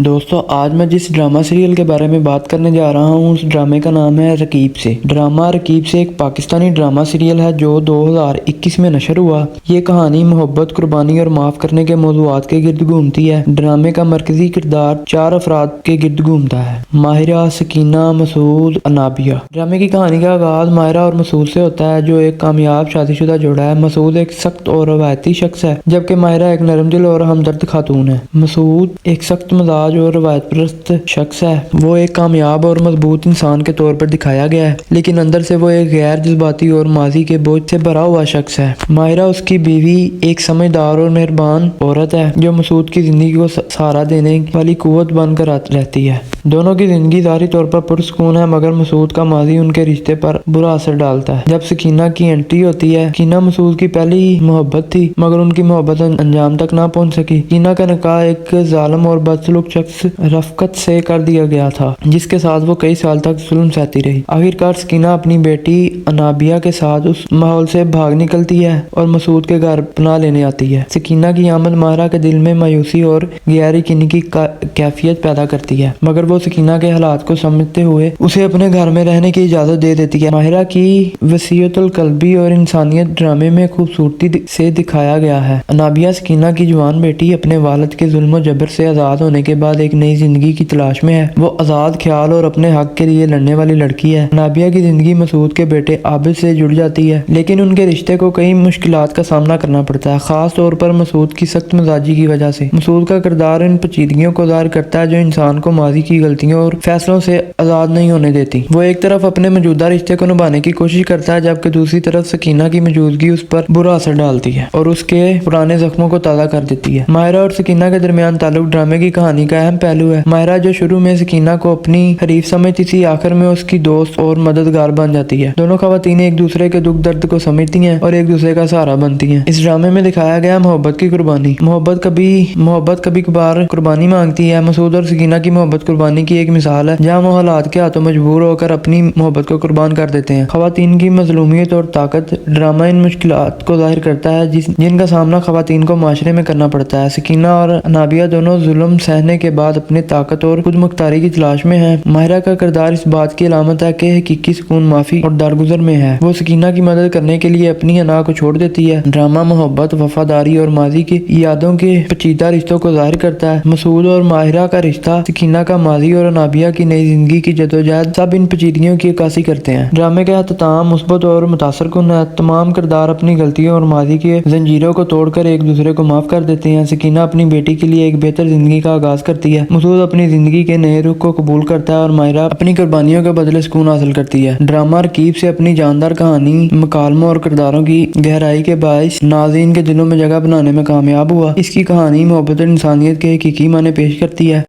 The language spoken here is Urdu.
دوستو آج میں جس ڈرامہ سیریل کے بارے میں بات کرنے جا رہا ہوں اس ڈرامے کا نام ہے رقیب سے۔ ڈرامہ رقیب سے ایک پاکستانی ڈرامہ سیریل ہے جو 2021 میں نشر ہوا۔ یہ کہانی محبت، قربانی اور معاف کرنے کے موضوعات کے گرد گھومتی ہے۔ ڈرامے کا مرکزی کردار 4 افراد کے گرد گھومتا ہے: ماہرہ، سکینہ، مسعود، انابیہ۔ ڈرامے کی کہانی کا آغاز ماہرہ اور مسعود سے ہوتا ہے جو ایک کامیاب شادی شدہ جوڑا ہے۔ مسعود ایک سخت اور روایتی شخص ہے جبکہ ماہرہ ایک نرم دل اور ہمدرد خاتون ہے۔ مسعود ایک سخت مزاج اور روایت پرست شخص ہے۔ وہ ایک کامیاب اور مضبوط انسان کے طور پر دکھایا گیا ہے لیکن اندر سے وہ ایک غیر جذباتی اور ماضی کے بوجھ سے بھرا ہوا شخص ہے۔ ماہرہ اس کی بیوی ایک سمجھدار اور مہربان عورت ہے جو مسعود کی زندگی کو سہارا دینے والی قوت بن کر رہتی ہے۔ دونوں کی زندگی ظاہری طور پر پرسکون ہے مگر مسعود کا ماضی ان کے رشتے پر برا اثر ڈالتا ہے۔ جب سکینہ کی انٹری ہوتی ہے، سکینہ مسعود کی پہلی محبت تھی مگر ان کی محبت انجام تک نہ پہنچ سکی۔ سکینہ کا نکاح ایک ظالم اور بدسلوک شخص رفقت سے کر دیا گیا تھا جس کے ساتھ وہ کئی سال تک ظلم سہتی رہی۔ آخرکار سکینہ اپنی بیٹی انابیہ کے ساتھ اس ماحول سے بھاگ نکلتی ہے اور مسعود کے گھر پناہ لینے آتی ہے۔ سکینہ کی آمد ماہرہ کے دل میں مایوسی اور غیر یقینی کی کیفیت پیدا کرتی ہے مگر وہ سکینہ کے حالات کو سمجھتے ہوئے اسے اپنے گھر میں رہنے کی اجازت دے دیتی ہے۔ ماہرہ کی وسیعت القلبی اور انسانیت ڈرامے میں خوبصورتی سے دکھایا گیا ہے۔ انابیہ سکینہ کی جوان بیٹی اپنے والد کے ظلم و جبر سے آزاد ہونے کے بعد ایک نئی زندگی کی تلاش میں ہے۔ وہ آزاد خیال اور اپنے حق کے لیے لڑنے والی لڑکی ہے۔ انابیہ کی زندگی مسعود کے بیٹے عابد سے جڑ جاتی ہے لیکن ان کے رشتے کو کئی مشکلات کا سامنا کرنا پڑتا ہے، خاص طور پر مسعود کی سخت مزاجی کی وجہ سے۔ مسعود کا کردار ان پیچیدگیوں کو ظاہر کرتا ہے جو انسان کو ماضی کی غلطیوں اور فیصلوں سے آزاد نہیں ہونے دیتی۔ وہ ایک طرف اپنے موجودہ رشتے کو نبھانے کی کوشش کرتا ہے جبکہ دوسری طرف سکینہ کی موجودگی اس پر برا اثر ڈالتی ہے اور اس کے پرانے زخموں کو تازہ کر دیتی ہے۔ ماہرہ اور سکینہ کے درمیان تعلق ڈرامے کی کہانی کا اہم پہلو ہے۔ ماہرہ جو شروع میں سکینہ کو اپنی حریف سمجھتی تھی آخر میں اس کی دوست اور مددگار بن جاتی ہے۔ دونوں خواتین ایک دوسرے کے دکھ درد کو سمجھتی ہیں اور ایک دوسرے کا سہارا بنتی ہیں۔ اس ڈرامے میں دکھایا گیا محبت کی قربانی۔ محبت کبھی کبھار قربانی مانگتی ہے۔ مسعود اور سکینہ کی محبت قربانی کی ایک مثال ہے جہاں وہ حالات کے ہاتھوں مجبور ہو کر اپنی محبت کو قربان کر دیتے ہیں۔ خواتین کی مظلومیت اور طاقت۔ ڈرامہ ان مشکلات کو ظاہر کرتا ہے جن کا سامنا خواتین کو معاشرے میں کرنا پڑتا ہے۔ سکینہ اور انابیہ دونوں ظلم سہنے کے بعد اپنی طاقت اور خود مختاری کی تلاش میں ہیں۔ ماہرہ کا کردار اس بات کی علامت ہے کہ حقیقی سکون معافی اور درگزر میں ہے۔ وہ سکینہ کی مدد کرنے کے لیے اپنی انا کو چھوڑ دیتی ہے۔ ڈرامہ محبت، وفاداری اور ماضی کی یادوں کے پیچیدہ رشتوں کو ظاہر کرتا ہے۔ مسعود اور ماہرہ کا رشتہ، سکینہ کا ماضی اور انابیہ کی نئی زندگی کی جدوجہد سب ان پیچیدگیوں کی عکاسی کرتے ہیں۔ ڈرامے کا اختتام مثبت اور متاثر کن ہے۔ تمام کردار اپنی غلطیوں اور ماضی کے زنجیروں کو توڑ کر ایک دوسرے کو معاف کر دیتے ہیں۔ سکینہ اپنی بیٹی کے لیے ایک بہتر زندگی کا آغاز کرتی ہے۔ مسعود اپنی زندگی کے نئے رخ کو قبول کرتا ہے اور ماہرہ اپنی قربانیوں کے بدلے سکون حاصل کرتی ہے۔ ڈرامہ رقیب سے اپنی جاندار کہانی، مکالموں اور کرداروں کی گہرائی کے باعث ناظرین کے دلوں میں جگہ بنانے میں کامیاب ہوا۔ اس کی کہانی محبت اور انسانیت کے حقیقی معنی پیش کرتی ہے۔